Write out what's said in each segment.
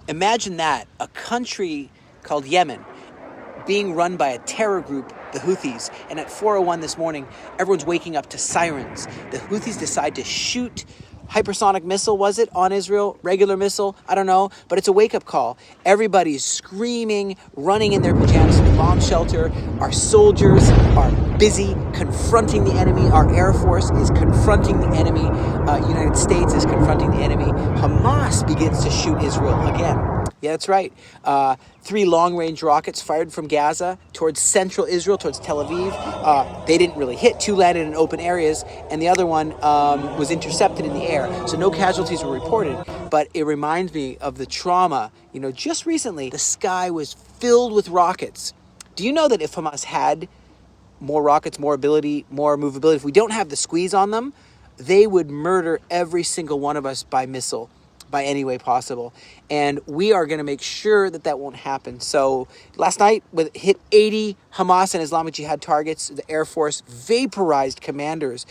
Imagine that, a country called Yemen being run by a terror group, the Houthis, and at 4:01 this morning, everyone's waking up to sirens. The Houthis decide to shoot hypersonic missile, was it, on Israel? Regular missile? I don't know, but it's a wake-up call. Everybody's screaming, running in their pajamas to the bomb shelter. Our soldiers are busy confronting the enemy. Our Air Force is confronting the enemy. United States is confronting the enemy. Hamas begins to shoot Israel again. Yeah, that's right. 3 long-range rockets fired from Gaza towards central Israel, towards Tel Aviv. They didn't really hit. 2 landed in open areas, and the other one was intercepted in the air. So no casualties were reported, but it reminds me of the trauma. You know, just recently, the sky was filled with rockets. Do you know that if Hamas had more rockets, more ability, more movability, if we don't have the squeeze on them, they would murder every single one of us by missile, by any way possible. And we are going to make sure that that won't happen. So last night, hit 80 Hamas and Islamic Jihad targets. The Air Force vaporized commanders,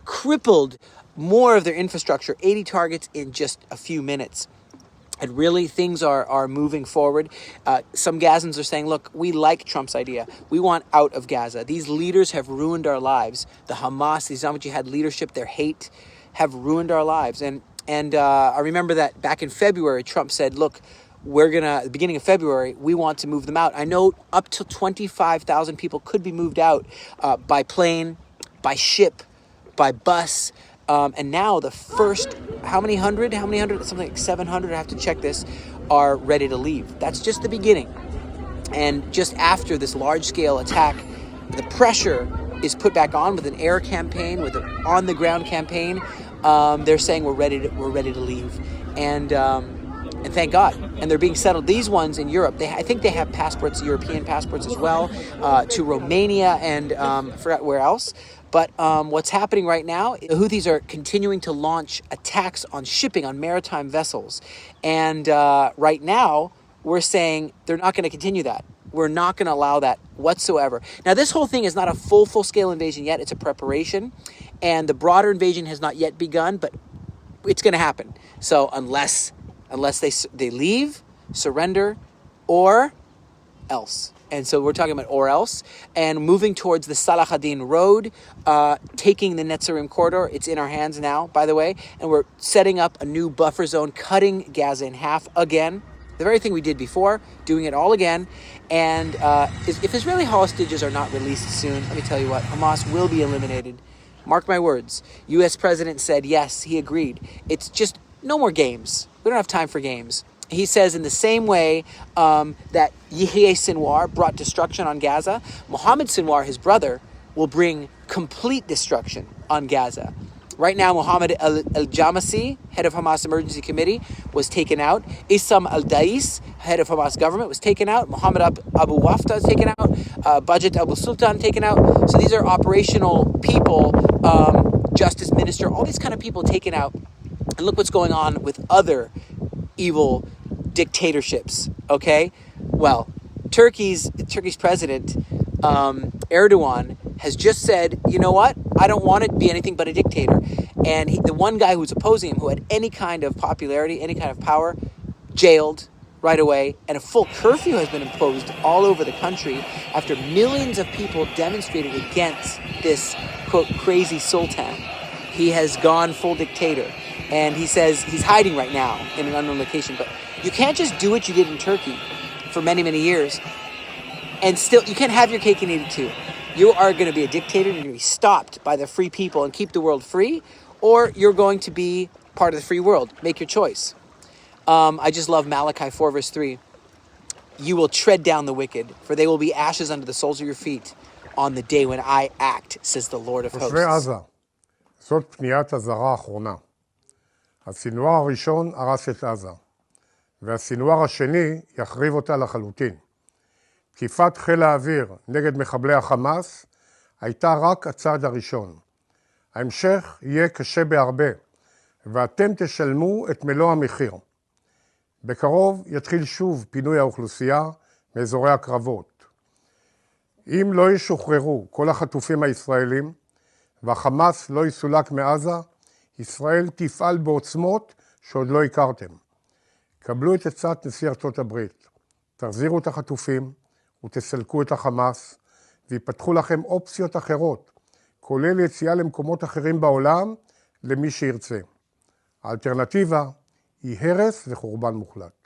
crippled more of their infrastructure, 80 targets in just a few minutes. And really, things are moving forward. Some Gazans are saying, look, we like Trump's idea. We want out of Gaza. These leaders have ruined our lives. The Hamas, the Islamic Jihad leadership, their hate have ruined our lives. And I remember that back in February, Trump said, look, at the beginning of February, we want to move them out. I know up to 25,000 people could be moved out by plane, by ship, by bus. And now the first, how many hundred, something like 700, I have to check this, are ready to leave. That's just the beginning. And just after this large-scale attack, the pressure is put back on with an air campaign, with an on-the-ground campaign. They're saying we're ready to leave, and thank God. And they're being settled. These ones in Europe, I think they have passports, European passports as well, to Romania and I forgot where else. But what's happening right now, the Houthis are continuing to launch attacks on shipping, on maritime vessels. And right now, we're saying they're not going to continue that. We're not going to allow that whatsoever. Now, this whole thing is not a full-scale invasion yet. It's a preparation. And the broader invasion has not yet begun, but it's going to happen. So unless they leave, surrender, or else. And so we're talking about or else, and moving towards the Salah ad-Din road, taking the Netzarim corridor. It's in our hands now, by the way, and we're setting up a new buffer zone, cutting Gaza in half again. The very thing we did before, doing it all again. And if Israeli hostages are not released soon, let me tell you what, Hamas will be eliminated. Mark my words. U.S. President said yes, he agreed. It's just no more games. We don't have time for games. He says in the same way that Yahya Sinwar brought destruction on Gaza, Mohammed Sinwar, his brother, will bring complete destruction on Gaza. Right now, Mohammed al-Jamasi, head of Hamas Emergency Committee, was taken out. Issam al-Dais, head of Hamas government, was taken out. Mohammed Abu Wafda is taken out. Bajit Abu Sultan taken out. So these are operational people, justice minister, all these kind of people taken out. And look what's going on with other evil dictatorships, okay? Well, Turkey's president, Erdogan, has just said, you know what? I don't want to be anything but a dictator. And the one guy who was opposing him, who had any kind of popularity, any kind of power, jailed right away. And a full curfew has been imposed all over the country after millions of people demonstrated against this, quote, crazy sultan. He has gone full dictator. And he says he's hiding right now in an unknown location. But you can't just do what you did in Turkey for many, many years. And still, you can't have your cake and eat it too. You are going to be a dictator. You're going to be stopped by the free people and keep the world free. Or you're going to be part of the free world. Make your choice. I just love Malachi 4 verse 3. You will tread down the wicked, for they will be ashes under the soles of your feet on the day when I act, says the Lord of hosts. זאת פניית הזרה האחרונה. הסינואר הראשון הרס את עזה, והסינואר השני יחריב אותה לחלוטין. תקיפת חיל האוויר נגד מחבלי החמאס הייתה רק הצעד הראשון. ההמשך יהיה קשה בהרבה, ואתם תשלמו את מלוא המחיר. בקרוב יתחיל שוב פינוי האוכלוסייה מאזורי הקרבות. אם לא ישוחררו כל החטופים הישראלים, והחמאס לא יסולק מעזה, ישראל תפעל בעוצמות שעוד לא הכרתם. קבלו את עצת נשיא ארצות הברית, תחזירו את החטופים ותסלקו את החמאס, ויפתחו לכם אופציות אחרות, כולל יציאה למקומות אחרים בעולם למי שירצה. האלטרנטיבה היא הרס וחורבן מוחלט.